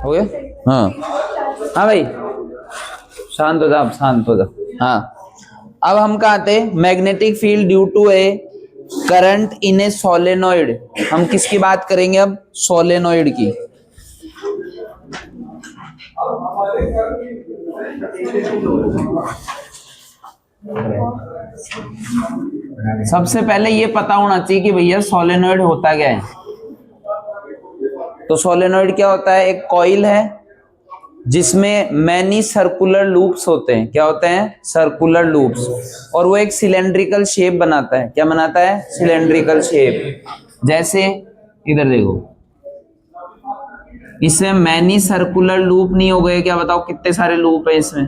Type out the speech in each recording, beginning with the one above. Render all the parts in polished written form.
हो गया? हाँ हाँ भाई, शांत हो जाओ, शांत हो जाओ। हाँ, अब हम कहाँ आते हैं? Magnetic field due to a current in a solenoid. हम किसकी बात करेंगे अब? सोलेनोइड की। सबसे पहले ये पता होना चाहिए कि भैया सोलेनोइड होता क्या है। तो सोलेनोइड क्या होता है? एक कॉइल है जिसमें मैनी सर्कुलर लूप्स होते हैं। क्या होते हैं? Circular loops. और वो एक सिलेंड्रिकल शेप बनाता है। क्या बनाता है? Cylindrical shape. जैसे इधर देखो, इसमें मैनी सर्कुलर लूप नहीं हो गए क्या? बताओ कितने सारे लूप है इसमें।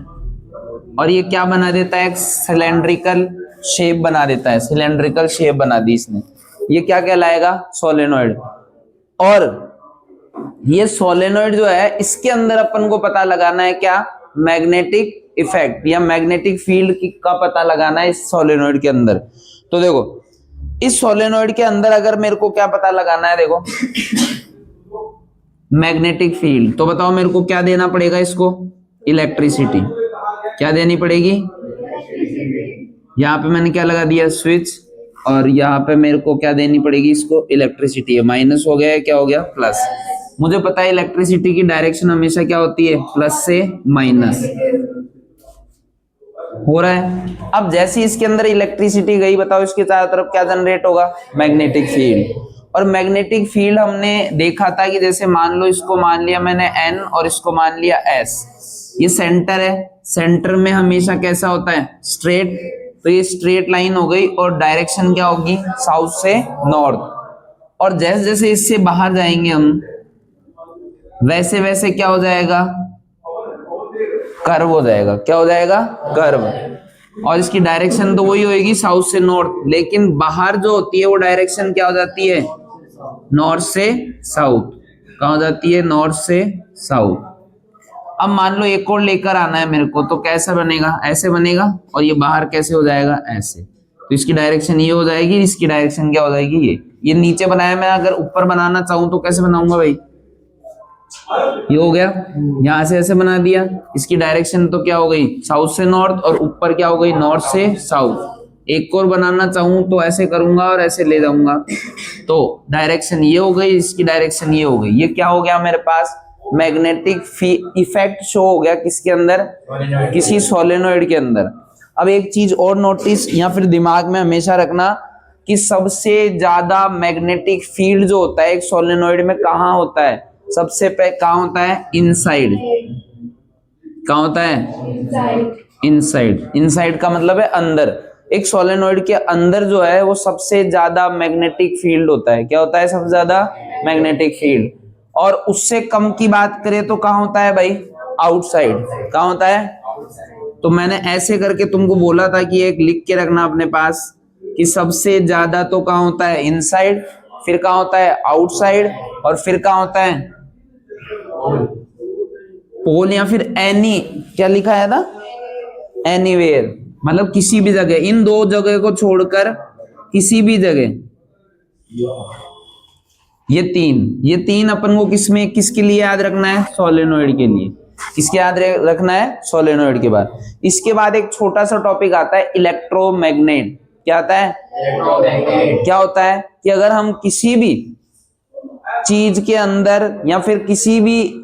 और ये क्या बना देता है? एक सिलेंड्रिकल शेप बना देता है। सिलेंड्रिकल शेप बना दी इसने। ये क्या कहलाएगा? सोलेनोइड। और ये सोलेनोइड जो है, इसके अंदर अपन को पता लगाना है क्या? मैग्नेटिक इफेक्ट या मैग्नेटिक फील्ड का पता लगाना है इस सोलेनोइड के अंदर। तो देखो, इस सोलेनोइड के अंदर अगर मेरे को क्या पता लगाना है, देखो मैग्नेटिक फील्ड, तो बताओ मेरे को क्या देना पड़ेगा इसको? इलेक्ट्रिसिटी। क्या देनी पड़ेगी? यहाँ पे मैंने क्या लगा दिया? स्विच। और यहाँ पे मेरे को क्या देनी पड़ेगी इसको? इलेक्ट्रिसिटी। माइनस हो गया, क्या हो गया? प्लस। मुझे पता है इलेक्ट्रिसिटी की डायरेक्शन हमेशा क्या होती है? प्लस से माइनस। हो रहा है? अब जैसे इसके अंदर इलेक्ट्रिसिटी गई, बताओ इसके चारों तरफ क्या जनरेट होगा? Magnetic field. और मैग्नेटिक फील्ड हमने देखा था कि जैसे मान लो इसको मान लिया मैंने N और इसको मान लिया S। ये सेंटर है, सेंटर में हमेशा कैसा होता है? स्ट्रेट। तो ये स्ट्रेट लाइन हो गई और डायरेक्शन क्या होगी? साउथ से नॉर्थ। और जैसे जैसे इससे बाहर जाएंगे हम, वैसे वैसे क्या हो जाएगा? कर्व हो जाएगा। क्या हो जाएगा? कर्व। और इसकी डायरेक्शन तो वही होगी, साउथ से नॉर्थ, लेकिन बाहर जो होती है वो डायरेक्शन क्या हो जाती है? नॉर्थ से साउथ। कहाँ हो जाती है? नॉर्थ से साउथ। अब मान लो एक और लेकर आना है मेरे को, तो कैसा बनेगा? ऐसे बनेगा। और ये बाहर कैसे हो जाएगा? ऐसे। तो इसकी डायरेक्शन ये हो जाएगी, इसकी डायरेक्शन क्या हो जाएगी? ये नीचे बनाया मैं, अगर ऊपर बनाना चाहूं तो कैसे बनाऊंगा भाई? ये हो गया, यहां से ऐसे बना दिया। इसकी डायरेक्शन तो क्या हो गई? साउथ से नॉर्थ। और ऊपर क्या हो गई? नॉर्थ से साउथ। एक और बनाना चाहूं तो ऐसे करूंगा और ऐसे ले जाऊंगा, तो डायरेक्शन ये हो गई, इसकी डायरेक्शन ये हो गई। ये क्या हो गया मेरे पास? मैग्नेटिक इफेक्ट शो हो गया किसके अंदर? किसी सोलेनोइड के अंदर। अब एक चीज और नोटिस या फिर दिमाग में हमेशा रखना कि सबसे ज्यादा मैग्नेटिक फील्ड जो होता है एक सोलेनोइड में कहाँ होता है? सबसे पहले कहाँ होता है? इनसाइड। कहाँ होता है? इनसाइड। इनसाइड का मतलब है अंदर। एक सोलेनोइड के अंदर जो है वो सबसे ज्यादा मैग्नेटिक फील्ड होता है। क्या होता है? सबसे ज्यादा मैग्नेटिक फील्ड। और उससे कम की बात करें तो कहाँ होता है भाई? आउटसाइड। कहाँ होता है? तो मैंने ऐसे करके तुमको बोला था कि एक लिख के रखना अपने पास कि सबसे ज्यादा तो कहाँ होता है? इनसाइड, फिर कहाँ होता है? आउटसाइड, और फिर कहाँ होता है? पोल या फिर एनी। क्या लिखा है था? एनीवेयर, मतलब किसी भी जगह। इन दो जगह को छोड़कर किसी भी जगह। ये तीन अपन को किसमें किसके लिए याद रखना है? सोलेनोइड के लिए। किसके याद रखना है? सोलेनोइड के बाद। इसके बाद एक छोटा सा टॉपिक आता है इलेक्ट्रोमैग्नेट। क्या आता है? क्या होता है कि अगर हम किसी भी चीज के अंदर या फिर किसी भी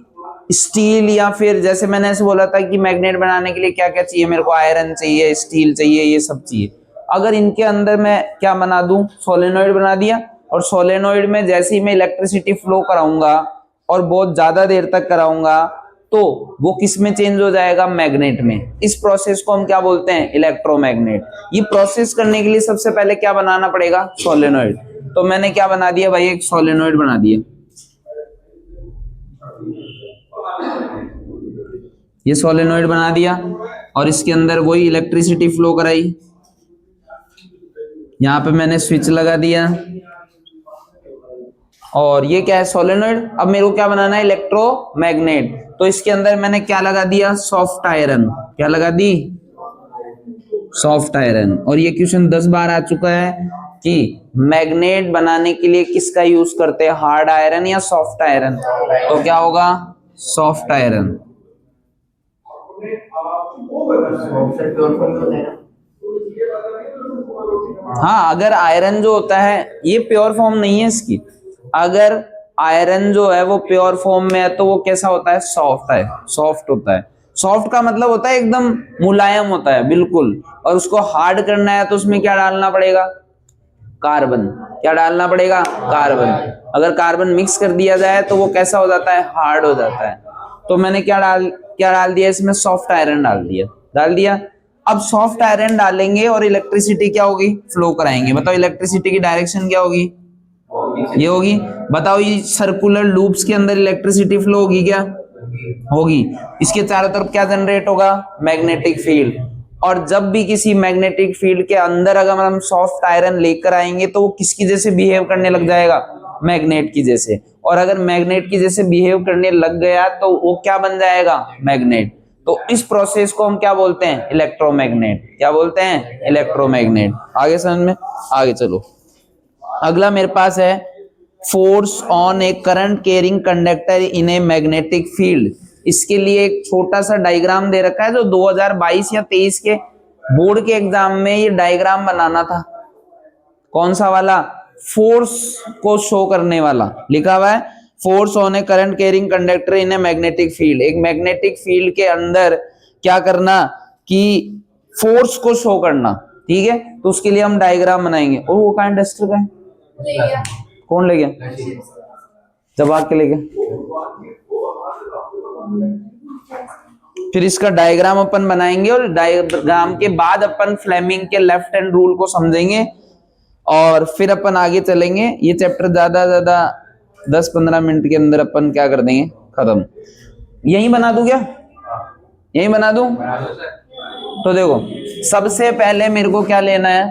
स्टील, या फिर जैसे मैंने ऐसे बोला था कि मैग्नेट बनाने के लिए क्या क्या चाहिए मेरे को? आयरन चाहिए, स्टील चाहिए, ये सब चाहिए। अगर इनके अंदर मैं क्या बना दूं? सोलेनोइड बना दिया। और सोलेनोइड में जैसे ही मैं इलेक्ट्रिसिटी फ्लो कराऊंगा और बहुत ज्यादा देर तक कराऊंगा, तो वो किस में चेंज हो जाएगा? मैग्नेट में। इस प्रोसेस को हम क्या बोलते हैं? इलेक्ट्रोमैग्नेट। ये प्रोसेस करने के लिए सबसे पहले क्या बनाना पड़ेगा? सोलेनोइड। तो मैंने क्या बना दिया भाई? एक सोलेनोइड बना दिया। ये सोलेनोइड बना दिया और इसके अंदर वही इलेक्ट्रिसिटी फ्लो कराई। यहां पे मैंने स्विच लगा दिया। और ये क्या है? सोलेनोइड। अब मेरे को क्या बनाना है? इलेक्ट्रोमैग्नेट। तो इसके अंदर मैंने क्या लगा दिया? Soft iron. क्या लगा दी? Soft iron. और ये क्वेश्चन 10 बार आ चुका है कि मैग्नेट बनाने के लिए किसका यूज करते हैं? हार्ड आयरन या सॉफ्ट आयरन? तो क्या होगा? Soft iron. हाँ, अगर आयरन जो होता है ये प्योर फॉर्म नहीं है इसकी, अगर आयरन जो है वो प्योर फॉर्म में है तो वो कैसा होता है, सॉफ्ट है, सॉफ्ट होता है। सॉफ्ट का मतलब होता है एकदम मुलायम होता है बिल्कुल, और उसको हार्ड करना है तो उसमें क्या डालना पड़ेगा, कार्बन। क्या डालना पड़ेगा, कार्बन। अगर कार्बन मिक्स कर दिया जाए तो वो कैसा हो जाता है, हार्ड हो जाता है। तो मैंने क्या डाल दिया इसमें, सॉफ्ट आयरन डाल दिया। अब सॉफ्ट आयरन डालेंगे और इलेक्ट्रिसिटी क्या होगी, फ्लो कराएंगे। बताओ इलेक्ट्रिसिटी की डायरेक्शन क्या होगी, ये होगी। बताओ ये सर्कुलर लूप्स के अंदर इलेक्ट्रिसिटी फ्लो होगी क्या, होगी। इसके चारों तरफ क्या जनरेट होगा, मैग्नेटिक फील्ड। और जब भी किसी मैग्नेटिक फील्ड के अंदर अगर हम सॉफ्ट आयरन लेकर आएंगे तो वो किसकी जैसे बिहेव करने लग जाएगा, मैग्नेट की जैसे। और अगर मैग्नेट की जैसे बिहेव करने लग गया तो वो क्या बन जाएगा, मैग्नेट। तो इस प्रोसेस को हम क्या बोलते हैं, इलेक्ट्रोमैग्नेट। क्या बोलते हैं, इलेक्ट्रोमैग्नेट। आगे समझ में, आगे चलो। अगला मेरे पास है force on A current carrying conductor in a magnetic field. इसके लिए एक छोटा सा डायग्राम दे रखा है जो 2022 या 23 के बोर्ड के एग्जाम में ये डायग्राम बनाना था। कौन सा वाला, फोर्स को शो करने वाला। लिखा हुआ है force on A current carrying conductor in a magnetic field. एक मैग्नेटिक फील्ड के अंदर क्या करना कि फोर्स को शो करना, ठीक है। तो उसके लिए हम डायग्राम बनाएंगे। ओ वो काइंड डस्टर का है, कौन ले गया, जब आके ले गया। फिर इसका डायग्राम अपन बनाएंगे और डायग्राम के बाद अपन फ्लेमिंग के लेफ्ट हैंड रूल को समझेंगे और फिर अपन आगे चलेंगे। ये चैप्टर ज्यादा 10-15 मिनट के अंदर अपन क्या कर देंगे, खत्म। यही बना दूं क्या, यही बना दूं। तो देखो सबसे पहले मेरे को क्या लेना है,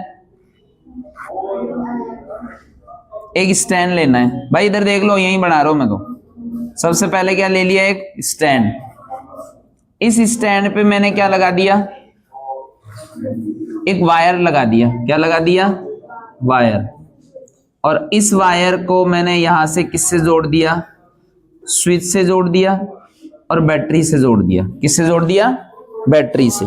एक स्टैंड लेना है। भाई इधर देख लो, यही बना रहा हूं मैं। तो सबसे पहले क्या ले लिया, एक स्टैंड। इस स्टैंड पे मैंने क्या लगा दिया, एक वायर लगा दिया। क्या लगा दिया, वायर। और इस वायर को मैंने यहां से किससे जोड़ दिया, स्विच से जोड़ दिया और बैटरी से जोड़ दिया। किससे जोड़ दिया, बैटरी से।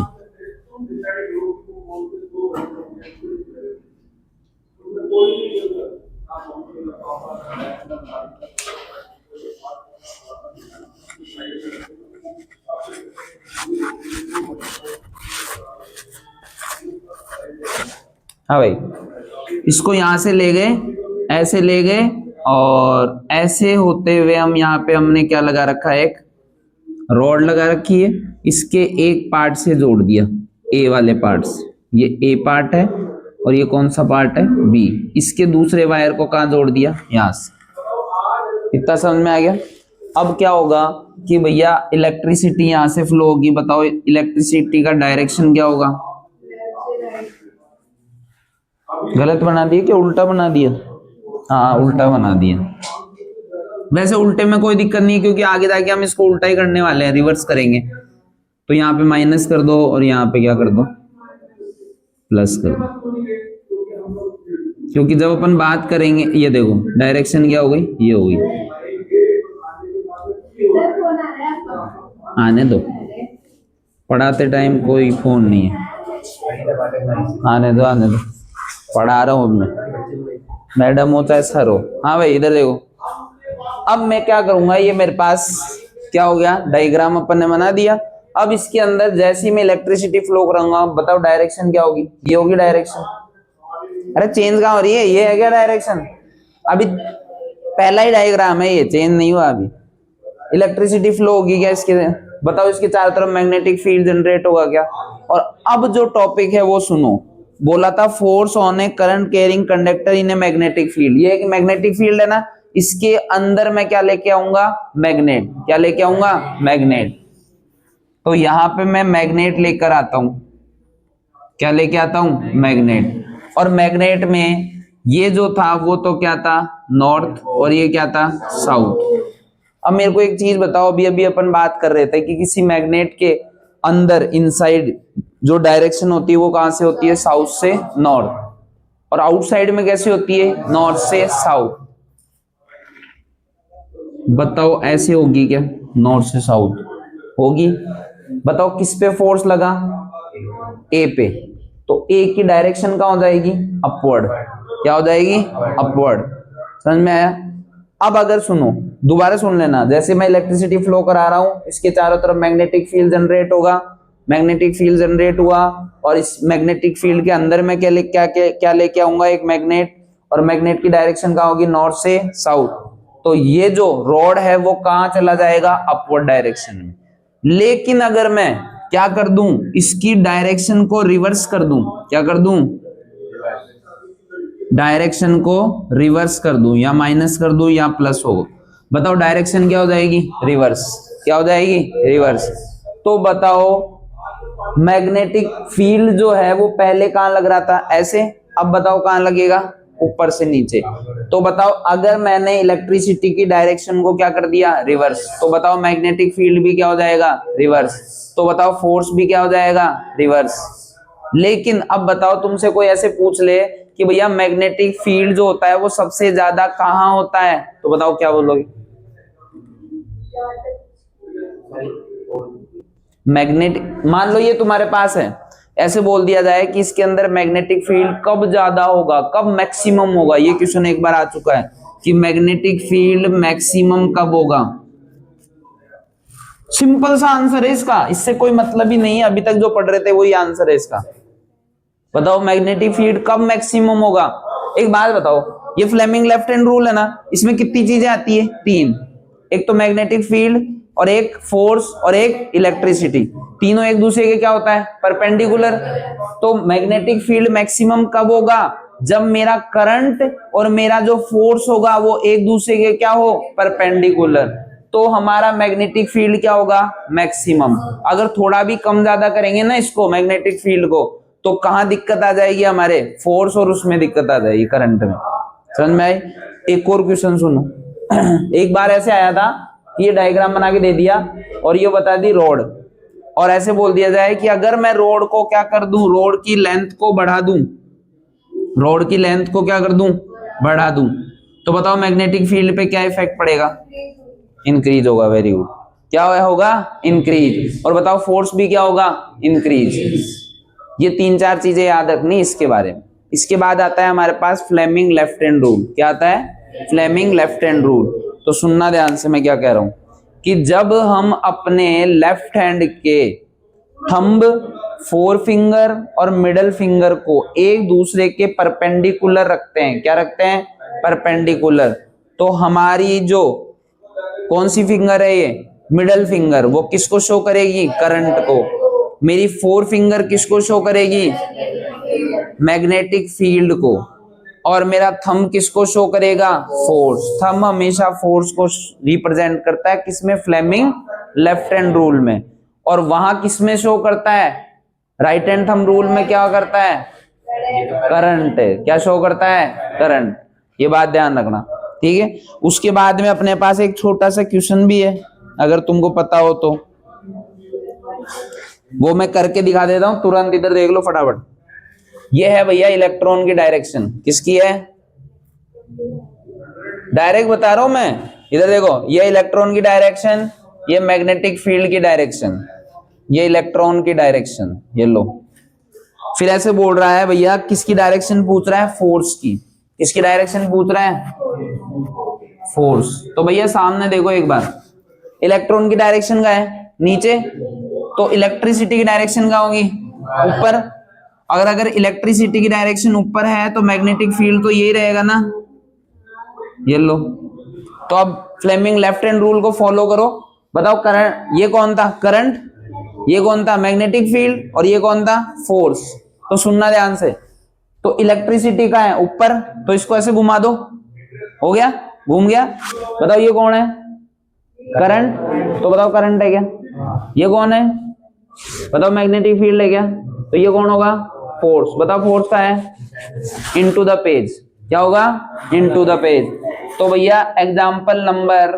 हाँ भाई, इसको यहां से ले गए, ऐसे ले गए और ऐसे होते हुए हम यहाँ पे हमने क्या लगा रखा है, एक रॉड लगा रखी है। इसके एक पार्ट से जोड़ दिया, ए वाले पार्ट से। ये ए पार्ट है और ये कौन सा पार्ट है, बी। इसके दूसरे वायर को कहाँ जोड़ दिया, यहां से। इतना समझ में आ गया। अब क्या होगा कि भैया इलेक्ट्रिसिटी यहां से फ्लो होगी। बताओ इलेक्ट्रिसिटी का डायरेक्शन क्या होगा, गलत बना दिया क्या, उल्टा बना दिया, हाँ उल्टा बना दिया। वैसे उल्टे में कोई दिक्कत नहीं क्योंकि आगे जाके हम इसको उल्टा ही करने वाले हैं, रिवर्स करेंगे। तो यहाँ पे माइनस कर दो और यहाँ पे क्या कर दो, प्लस कर दो। क्योंकि जब अपन बात करेंगे, ये देखो डायरेक्शन क्या हो गई, ये हो गई। आने दो, पढ़ाते टाइम कोई फोन नहीं है, आने दो आने दो, पढ़ा रहा हूं मैं, मैडम हो चाहे सर हो। हाँ भाई इधर देखो, अब मैं क्या करूंगा, ये मेरे पास क्या हो गया, डायग्राम अपन ने बना दिया। अब इसके अंदर जैसे ही मैं इलेक्ट्रिसिटी फ्लो करूंगा, बताओ डायरेक्शन क्या होगी, ये होगी डायरेक्शन। अरे चेंज कहाँ हो रही है, ये है क्या डायरेक्शन, अभी पहला ही डायग्राम है, ये चेंज नहीं हुआ अभी। इलेक्ट्रिसिटी फ्लो होगी क्या इसके, बताओ इसके चारों तरफ मैग्नेटिक फील्ड जनरेट होगा क्या। और अब जो टॉपिक है वो सुनो, बोला था force on A current carrying conductor in a magnetic field. ये एक मैग्नेटिक फील्ड है ना, इसके अंदर मैं क्या लेके आऊंगा, मैग्नेट। क्या लेके आऊंगा, मैग्नेट। तो यहां पे मैं मैग्नेट लेकर आता हूं, क्या लेके आता हूं, मैग्नेट। और मैग्नेट में ये जो था वो तो क्या था, नॉर्थ, और ये क्या था, साउथ। अब मेरे को एक चीज बताओ, अभी अभी अपन बात कर रहे थे कि किसी मैग्नेट के अंदर इनसाइड जो डायरेक्शन होती है वो कहां से होती है, साउथ से नॉर्थ, और आउटसाइड में कैसे होती है, नॉर्थ से साउथ। बताओ ऐसे होगी क्या, नॉर्थ से साउथ होगी। बताओ किस पे फोर्स लगा, ए पे, तो ए की डायरेक्शन क्या हो जाएगी, अपवर्ड। क्या हो जाएगी, अपवर्ड। समझ में आया। अब अगर सुनो, दोबारा सुन लेना, जैसे मैं इलेक्ट्रिसिटी फ्लो करा रहा हूं, इसके चारों तरफ मैग्नेटिक फील्ड जनरेट होगा, मैग्नेटिक फील्ड जनरेट हुआ, और इस मैग्नेटिक फील्ड के अंदर मैं क्या लेके आऊंगा, एक मैग्नेट, और मैग्नेट की डायरेक्शन क्या होगी, नॉर्थ से साउथ। तो ये जो रॉड है वो कहां चला जाएगा, अपवर्ड डायरेक्शन में। लेकिन अगर मैं क्या कर दूं, इसकी डायरेक्शन को रिवर्स कर दूं, क्या कर दूं, डायरेक्शन को रिवर्स कर दूं, या माइनस कर दूं या प्लस हो, बताओ डायरेक्शन क्या हो जाएगी, रिवर्स। क्या हो जाएगी, रिवर्स। तो बताओ मैग्नेटिक फील्ड जो है वो पहले कहां लग रहा था, ऐसे, अब बताओ कहां लगेगा, ऊपर से नीचे। तो बताओ अगर मैंने इलेक्ट्रिसिटी की डायरेक्शन को क्या कर दिया, रिवर्स, तो बताओ मैग्नेटिक फील्ड भी क्या हो जाएगा, रिवर्स। तो बताओ फोर्स भी क्या हो जाएगा, रिवर्स। लेकिन अब बताओ तुमसे कोई ऐसे पूछ ले कि भैया मैग्नेटिक फील्ड जो होता है वो सबसे ज्यादा कहां होता है, तो बताओ क्या बोलोगे, मैग्नेटिक, मान लो ये तुम्हारे पास है, ऐसे बोल दिया जाए कि इसके अंदर मैग्नेटिक फील्ड कब ज्यादा होगा, कब मैक्सिमम होगा। ये क्वेश्चन एक बार आ चुका है कि मैग्नेटिक फील्ड मैक्सिमम कब होगा। सिंपल सा आंसर है इसका, इससे कोई मतलब ही नहीं है, अभी तक जो पढ़ रहे थे वही आंसर है इसका। बताओ मैग्नेटिक फील्ड कब मैक्सिमम होगा। एक बात बताओ, ये फ्लेमिंग लेफ्ट हैंड रूल है ना, इसमें कितनी चीजें आती है, तीन। एक तो मैग्नेटिक फील्ड, और एक फोर्स, और एक इलेक्ट्रिसिटी। तीनों एक दूसरे के क्या होता है, परपेंडिकुलर। तो मैग्नेटिक फील्ड मैक्सिमम कब होगा, जब मेरा करंट और मेरा जो फोर्स होगा वो एक दूसरे के क्या हो, परपेंडिकुलर। तो हमारा मैग्नेटिक फील्ड क्या होगा, मैक्सिमम। अगर थोड़ा भी कम ज्यादा करेंगे ना इसको, मैग्नेटिक फील्ड को, तो कहां दिक्कत आ जाएगी, हमारे फोर्स और उसमें दिक्कत आ जाएगी, करंट में। समझ में आई। एक और क्वेश्चन सुनो। एक बार ऐसे आया था कि ये डायग्राम बना के दे दिया और ये बता दी रोड, और ऐसे बोल दिया जाए कि अगर मैं रोड को क्या कर दूं, रोड की लेंथ को बढ़ा दूं, रोड की लेंथ को क्या कर दूं, बढ़ा दूं, तो बताओ मैग्नेटिक फील्ड पे क्या इफेक्ट पड़ेगा, इंक्रीज होगा। Very good. क्या होगा, इंक्रीज। और बताओ फोर्स भी क्या होगा, इंक्रीज। ये तीन चार चीजें याद रखनी इसके बारे में। इसके बाद आता है हमारे पास फ्लेमिंग लेफ्ट हैंड रूल। क्या आता है, फ्लेमिंग लेफ्ट हैंड रूल। तो सुनना ध्यान से मैं क्या कह रहा हूं, कि जब हम अपने लेफ्ट हैंड के थंब, फोर फिंगर और मिडल फिंगर को एक दूसरे के परपेंडिकुलर रखते हैं, क्या रखते हैं, परपेंडिकुलर, तो हमारी जो कौन सी फिंगर है ये, मिडल फिंगर, वो किसको शो करेगी, करंट को। मेरी फोर फिंगर किसको शो करेगी, मैग्नेटिक फील्ड को। और मेरा थंब किसको शो करेगा, फोर्स। थंब हमेशा फोर्स को रिप्रेजेंट करता है, किसमें, फ्लेमिंग लेफ्ट हैंड रूल में। और वहां किसमें शो करता है, राइट हैंड थंब रूल में क्या करता है, करंट। क्या शो करता है, करंट। ये बात ध्यान रखना, ठीक है। उसके बाद में अपने पास एक छोटा सा क्वेश्चन भी है, अगर तुमको पता हो तो वो मैं करके दिखा देता हूं, तुरंत इधर देख लो फटाफट। ये है भैया इलेक्ट्रॉन की डायरेक्शन, किसकी है, डायरेक्ट बता रहा हूं मैं, इधर देखो, ये इलेक्ट्रॉन की डायरेक्शन, ये मैग्नेटिक फील्ड की डायरेक्शन, ये इलेक्ट्रॉन की डायरेक्शन, ये लो। फिर ऐसे बोल रहा है भैया, किसकी डायरेक्शन पूछ रहा है, फोर्स की। किसकी डायरेक्शन पूछ रहा है, फोर्स। तो भैया सामने देखो एक बार, इलेक्ट्रॉन की डायरेक्शन क्या है, नीचे, तो इलेक्ट्रिसिटी की डायरेक्शन क्या होगी, ऊपर। अगर इलेक्ट्रिसिटी की डायरेक्शन ऊपर है तो मैग्नेटिक फील्ड तो यही रहेगा ना, ये लो। तो अब फ्लेमिंग लेफ्ट हैंड रूल को फॉलो करो। बताओ करंट, ये कौन था, करंट, ये कौन था, मैग्नेटिक फील्ड, और ये कौन था, फोर्स। तो सुनना ध्यान से, तो इलेक्ट्रिसिटी का है ऊपर, तो इसको ऐसे घुमा दो, हो गया, घूम गया। बताओ ये कौन है, करंट, तो बताओ करंट है क्या। ये कौन है, बताओ मैग्नेटिक फील्ड है क्या, तो ये कौन होगा, फोर्स। बताओ फोर्स का है, इनटू द पेज, क्या होगा, इनटू द पेज। तो भैया एग्जांपल नंबर,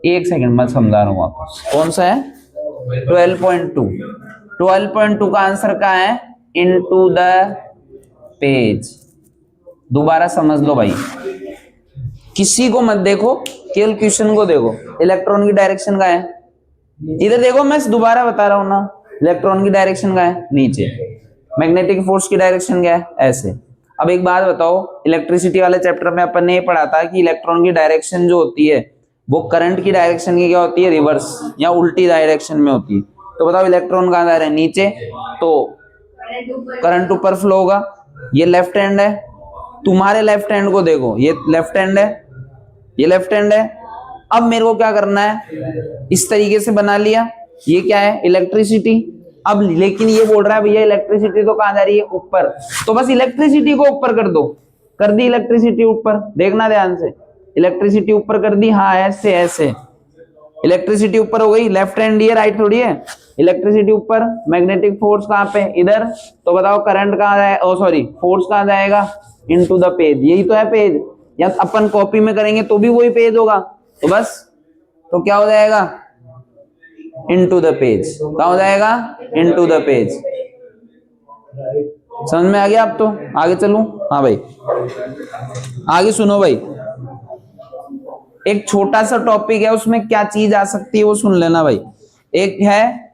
एक सेकंड मैं समझा रहा हूं आपको, कौन सा है, 12.2। 12.2 का आंसर क्या है, इनटू द पेज। दोबारा समझ लो भाई, किसी को मत देखो, केवल क्वेश्चन को देखो। इलेक्ट्रॉन की डायरेक्शन का है, इधर देखो, मैं दोबारा बता रहा हूं ना, इलेक्ट्रॉन की डायरेक्शन का है नीचे, मैग्नेटिक फोर्स की डायरेक्शन क्या है ऐसे। अब एक बात बताओ, इलेक्ट्रिसिटी वाले चैप्टर में अपन ने ये पढ़ा था कि इलेक्ट्रॉन की डायरेक्शन जो होती है वो करंट की डायरेक्शन की क्या होती है, रिवर्स या उल्टी डायरेक्शन में होती है। तो बताओ इलेक्ट्रॉन कहां जा रहा है, नीचे, तो करंट ऊपर फ्लो होगा। ये लेफ्ट हैंड है, तुम्हारे लेफ्ट हैंड को देखो, ये लेफ्ट हैंड है, ये लेफ्ट हैंड है। अब मेरे को क्या करना है, इस तरीके से बना लिया, ये क्या है, इलेक्ट्रिसिटी। अब लेकिन ये बोल रहा है भैया इलेक्ट्रिसिटी तो कहां जा रही है, ऊपर, तो बस इलेक्ट्रिसिटी को ऊपर कर दो। कर दी इलेक्ट्रिसिटी ऊपर, देखना ध्यान से, इलेक्ट्रिसिटी ऊपर कर दी, हाँ ऐसे ऐसे इलेक्ट्रिसिटी ऊपर हो गई। लेफ्ट हैंड ये, राइट थोड़ी है। इलेक्ट्रिसिटी ऊपर, मैग्नेटिक फोर्स कहां पे, इधर, तो बताओ करंट कहां जाए, ओ सॉरी फोर्स कहां जाएगा, इनटू द पेज। यही तो है पेज, या अपन कॉपी में करेंगे तो भी वही पेज होगा, तो बस, तो क्या हो जाएगा, इनटू द पेज। क्या हो जाएगा, इनटू द पेज। समझ में आ गया? आप तो आगे चलूं? हाँ भाई, आगे सुनो भाई, एक छोटा सा टॉपिक है, उसमें क्या चीज आ सकती है वो सुन लेना भाई। एक है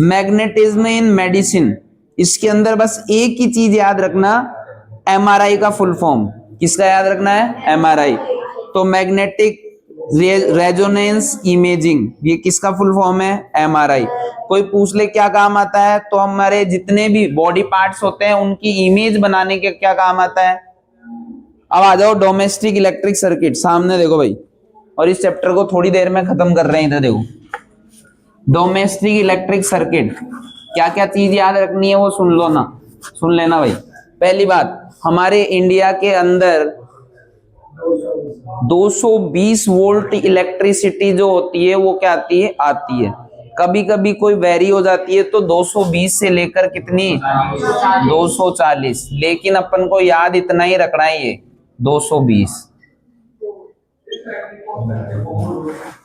मैग्नेटिज्म इन मेडिसिन, इसके अंदर बस एक ही चीज याद रखना, एमआरआई का फुल फॉर्म। किसका याद रखना है, एमआरआई। तो मैग्नेटिक रेजोनेंस इमेजिंग, ये किसका फुल फॉर्म है, एमआरआई। कोई पूछ ले क्या काम आता है, तो हमारे जितने भी बॉडी पार्ट्स होते हैं उनकी इमेज बनाने के क्या काम आता है। अब आ जाओ डोमेस्टिक इलेक्ट्रिक सर्किट, सामने देखो भाई, और इस चैप्टर को थोड़ी देर में खत्म कर रहे हैं। इधर देखो, डोमेस्टिक इलेक्ट्रिक सर्किट, क्या क्या चीज याद रखनी है वो सुन लो ना, सुन लेना भाई। पहली बात, हमारे इंडिया के अंदर 220 वोल्ट इलेक्ट्रिसिटी जो होती है वो क्या आती है। कभी कभी कोई वेरी हो जाती है तो 220 से लेकर कितनी, 240, लेकिन अपन को याद इतना ही रखना है, ये 220।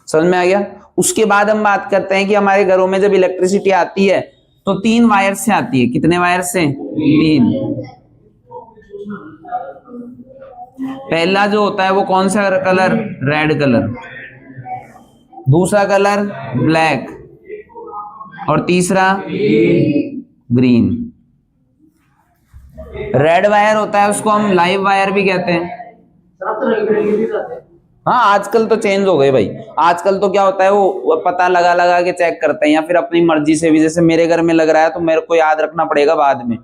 समझ में आ गया? उसके बाद हम बात करते हैं कि हमारे घरों में जब इलेक्ट्रिसिटी आती है तो 3 वायर से आती है। कितने वायर से, 3। पहला जो होता है वो कौन सा कलर, रेड कलर, दूसरा कलर ब्लैक, और तीसरा ग्रीन। रेड वायर होता है उसको हम लाइव वायर भी कहते हैं। हाँ आजकल तो चेंज हो गए भाई, आजकल तो क्या होता है वो पता लगा लगा के चेक करते हैं, या फिर अपनी मर्जी से भी। जैसे मेरे घर में लग रहा है तो मेरे को याद रखना पड़ेगा बाद में।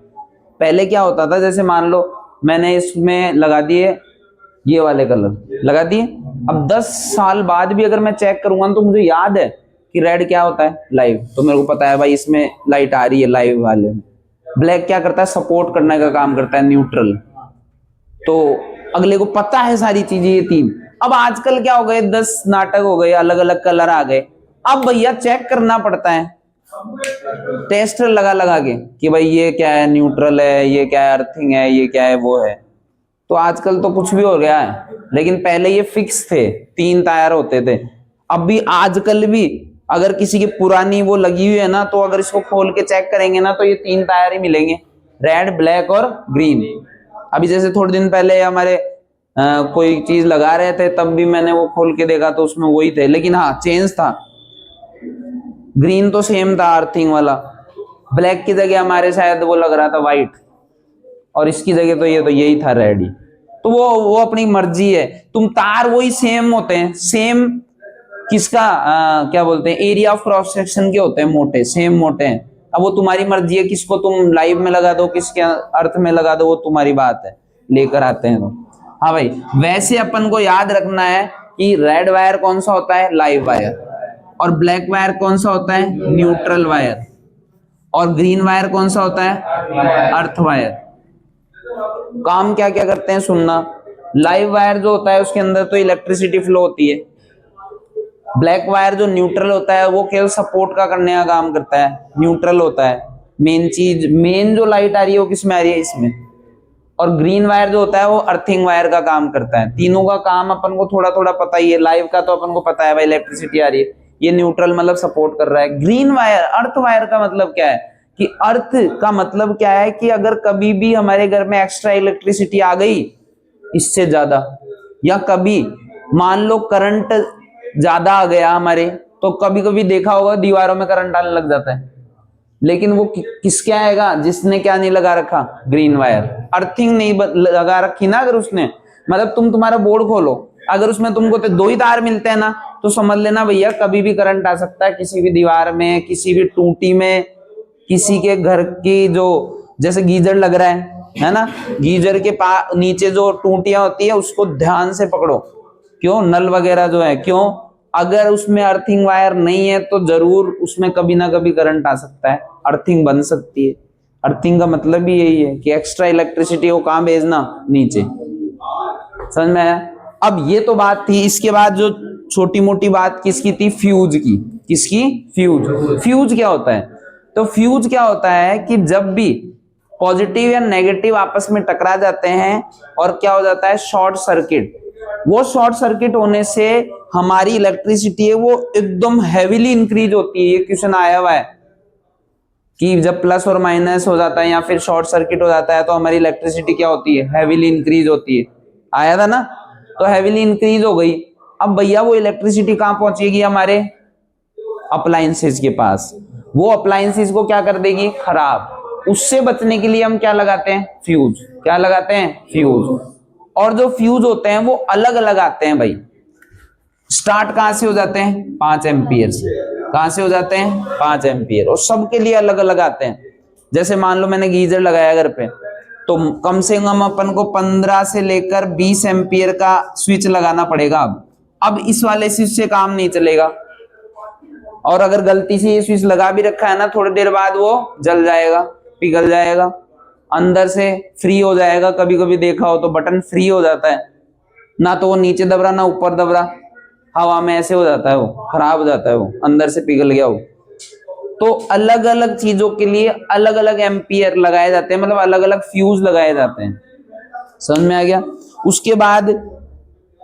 पहले क्या होता था, जैसे मान लो मैंने इसमें लगा दिए ये वाले कलर लगा दिए, अब 10 साल बाद भी अगर मैं चेक करूंगा तो मुझे याद है कि रेड क्या होता है, लाइव, तो मेरे को पता है भाई इसमें लाइट आ रही है लाइव वाले में। ब्लैक क्या करता है, सपोर्ट करने का काम करता है, न्यूट्रल, तो अगले को पता है सारी चीजें ये 3। अब आजकल क्या हो गए, 10 नाटक हो गए, अलग अलग कलर आ गए। अब भैया चेक करना पड़ता है टेस्ट लगा लगा के कि भाई ये क्या है, न्यूट्रल है, ये क्या है, अर्थिंग है, ये क्या है, वो है। तो आजकल तो कुछ भी हो गया है, लेकिन पहले ये फिक्स थे, 3 टायर होते थे। अब भी आजकल भी अगर किसी की पुरानी वो लगी हुई है ना, तो अगर इसको खोल के चेक करेंगे ना तो ये 3 टायर ही मिलेंगे, रेड, ब्लैक और ग्रीन। अभी जैसे थोड़े दिन पहले हमारे कोई चीज लगा रहे थे, तब भी मैंने वो खोल के देखा तो उसमें वही थे, लेकिन हाँ चेंज था। ग्रीन तो सेम था अर्थिंग वाला, ब्लैक की जगह हमारे शायद वो लग रहा था व्हाइट, और इसकी जगह तो ये, तो यही था रेड ही। तो वो अपनी मर्जी है। तुम तार वही सेम होते हैं, सेम किसका क्या बोलते हैं, एरिया ऑफ क्रॉस सेक्शन के होते हैं, मोटे, सेम मोटे हैं। अब वो तुम्हारी मर्जी है, किसको तुम लाइव में लगा दो, किसके अर्थ में लगा दो, वो तुम्हारी बात है, लेकर आते हैं तो। हाँ भाई, वैसे अपन को याद रखना है कि रेड वायर कौन सा होता है, लाइव वायर, और ब्लैक वायर कौन सा होता है, न्यूट्रल वायर, और ग्रीन वायर कौन सा होता है, अर्थ वायर। काम क्या क्या करते हैं सुनना। लाइव वायर जो होता है उसके अंदर तो इलेक्ट्रिसिटी फ्लो होती है। ब्लैक वायर जो न्यूट्रल होता है वो केवल सपोर्ट का करने का काम करता है, न्यूट्रल होता है। मेन चीज, मेन जो लाइट आ रही है वो किसमें आ रही है, इसमें। और ग्रीन वायर जो होता है वो अर्थिंग वायर का काम करता है। तीनों का काम अपन को थोड़ा थोड़ा पता ही है। लाइव का तो अपन को पता है भाई इलेक्ट्रिसिटी आ रही है, ये न्यूट्रल मतलब सपोर्ट कर रहा है। ग्रीन वायर, अर्थ वायर का मतलब क्या है कि अर्थ का मतलब क्या है कि अगर कभी भी हमारे घर में एक्स्ट्रा इलेक्ट्रिसिटी आ गई इससे ज्यादा, या कभी मान लो करंट ज्यादा आ गया हमारे, तो कभी कभी देखा होगा दीवारों में करंट आने लग जाता है, लेकिन वो किसके आएगा? जिसने क्या नहीं लगा रखा? ग्रीन वायर, अर्थिंग नहीं लगा रखी ना। अगर उसने, मतलब तुम्हारा बोर्ड खोलो, अगर उसमें तुमको तो 2 ही तार मिलते हैं ना, तो समझ लेना भैया कभी भी करंट आ सकता है, किसी भी दीवार में, किसी भी टूटी में, किसी के घर की जो, जैसे गीजर लग रहा है ना, गीजर के नीचे जो टूटियां होती है उसको ध्यान से पकड़ो। क्यों? नल वगैरह जो है, क्यों? अगर उसमें अर्थिंग वायर नहीं है तो जरूर उसमें कभी ना कभी करंट आ सकता है, अर्थिंग बन सकती है। अर्थिंग का मतलब भी यही है कि एक्स्ट्रा इलेक्ट्रिसिटी को कहां भेजना? नीचे। समझ में आया? अब ये तो बात थी। इसके बाद जो छोटी मोटी बात किसकी थी? फ्यूज की। किसकी? फ्यूज। फ्यूज क्या होता है? तो फ्यूज क्या होता है कि जब भी पॉजिटिव या नेगेटिव आपस में टकरा जाते हैं और क्या हो जाता है? Short circuit. वो शॉर्ट सर्किट होने से हमारी इलेक्ट्रिसिटी है वो एकदम हैवीली इंक्रीज होती है। ये क्वेश्चन आया हुआ है कि जब प्लस और माइनस हो जाता है या फिर शॉर्ट सर्किट हो जाता है तो हमारी इलेक्ट्रिसिटी क्या होती है? हैवीली इंक्रीज होती है। आया था ना? तो हैवीली इंक्रीज हो गई। अब भैया वो इलेक्ट्रिसिटी कहां पहुंचेगी? हमारे अप्लायंसेस के पास। वो अप्लायंसेस को क्या कर देगी? खराब। उससे बचने के लिए हम क्या लगाते हैं? फ्यूज। क्या लगाते हैं? फ्यूज। और जो फ्यूज होते हैं वो अलग अलग आते हैं भाई। स्टार्ट कहां से हो जाते हैं? 5 एम्पियर से। कहां से हो जाते हैं? 5 एम्पियर। और सबके लिए अलग अलग आते हैं। जैसे मान लो मैंने गीजर लगाया घर पे, तो कम से कम अपन को 15 से लेकर 20 एम्पियर का स्विच लगाना पड़ेगा। अब इस वाले स्विच से काम नहीं चलेगा, और अगर गलती से ये स्विच लगा भी रखा है ना, थोड़ी देर बाद वो जल जाएगा, पिघल जाएगा, अंदर से फ्री हो जाएगा। कभी कभी देखा हो तो बटन फ्री हो जाता है ना, तो वो नीचे दब रहा ना ऊपर दब रहा, हवा में ऐसे हो जाता है, वो खराब हो जाता है, वो अंदर से पिघल गया वो। तो अलग अलग चीजों के लिए अलग अलग एम्पियर लगाए जाते हैं, मतलब अलग अलग फ्यूज लगाए जाते हैं। समझ में आ गया?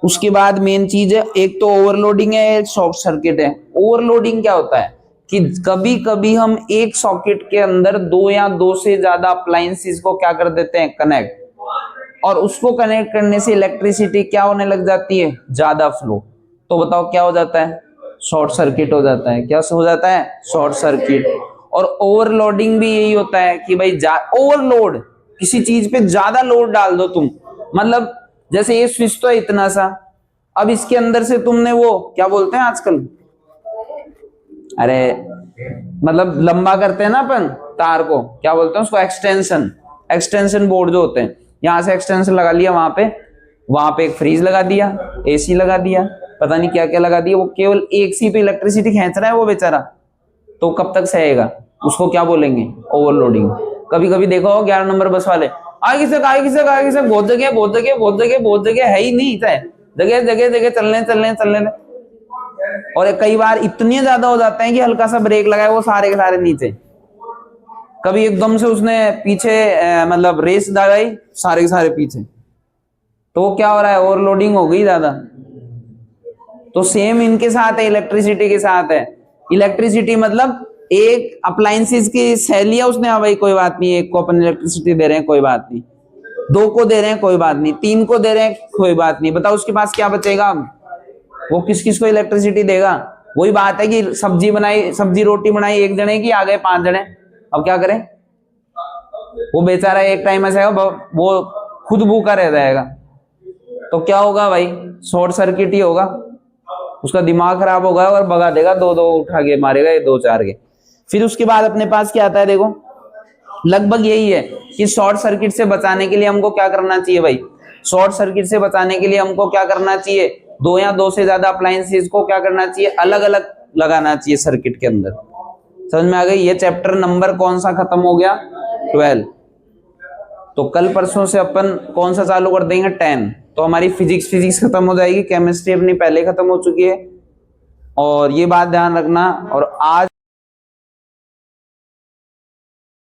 उसके बाद मेन चीज है, एक तो ओवरलोडिंग है, एक शॉर्ट सर्किट है। ओवरलोडिंग क्या होता है कि कभी कभी हम एक सॉकेट के अंदर 2 या 2 से ज्यादा अप्लायंसेस को क्या कर देते हैं? कनेक्ट। और उसको कनेक्ट करने से इलेक्ट्रिसिटी क्या होने लग जाती है? ज्यादा फ्लो। तो बताओ क्या हो जाता है? शॉर्ट सर्किट हो जाता है। क्या हो जाता है? Short circuit. और ओवरलोडिंग भी यही होता है कि भाई ओवरलोड, किसी चीज पे ज्यादा लोड डाल दो तुम, मतलब जैसे ये स्विच तो है इतना सा, अब इसके अंदर से तुमने वो क्या बोलते हैं आजकल, अरे मतलब लंबा करते हैं ना अपन तार को, क्या बोलते हैं उसको? एक्सटेंशन। एक्सटेंशन बोर्ड जो होते हैं, यहां से एक्सटेंशन लगा लिया, वहां पे एक फ्रीज लगा दिया, एसी लगा दिया, पता नहीं क्या क्या लगा दिया। वो केवल एक सी पे इलेक्ट्रिसिटी खींच रहा है वो बेचारा, तो कब तक सहेगा? उसको क्या बोलेंगे? ओवरलोडिंग। कभी कभी देखो 11 नंबर बस वाले आगे से बहुत जगह है ही नहीं, जगह जगह जगह चलने। और कई बार इतने ज्यादा हो जाते हैं कि हल्का सा ब्रेक लगाए वो सारे के सारे नीचे। कभी एकदम से उसने पीछे मतलब रेस लगाई, सारे के सारे पीछे, तो वो क्या हो रहा है? ओवरलोडिंग हो गई ज्यादा। तो सेम इनके साथ है, इलेक्ट्रिसिटी के साथ है। इलेक्ट्रिसिटी मतलब एक अप्लायंसेस की सेल लिया उसने, हाँ भाई कोई बात नहीं, एक को अपन इलेक्ट्रिसिटी दे रहे हैं कोई बात नहीं, 2 को दे रहे हैं कोई बात नहीं, 3 को दे रहे हैं कोई बात नहीं, बताओ उसके पास क्या बचेगा? वो किस किस को इलेक्ट्रिसिटी देगा? वही बात है कि सब्जी रोटी बनाई एक जने की, आ गए 5 जने, अब क्या करें? वो बेचारा एक टाइम ऐसा है वो खुद भूखा रह जाएगा, तो क्या होगा भाई? शॉर्ट सर्किट ही होगा, उसका दिमाग खराब होगा और भगा देगा, 2 उठा के मारेगा, ये 2 4 के। फिर उसके बाद अपने पास क्या आता है? देखो लगभग यही है कि शॉर्ट सर्किट से बचाने के लिए हमको क्या करना चाहिए भाई? शॉर्ट सर्किट से बचाने के लिए हमको क्या करना चाहिए? 2 या 2 से ज्यादा अप्लायंसेस को क्या करना चाहिए? अलग अलग लगाना चाहिए सर्किट के अंदर। समझ में आ गई? ये चैप्टर नंबर कौन सा खत्म हो गया? 12। तो कल परसों से अपन कौन सा चालू कर देंगे? 10। तो हमारी फिजिक्स खत्म हो जाएगी, केमिस्ट्री अपनी पहले खत्म हो चुकी है, और ये बात ध्यान रखना। और आज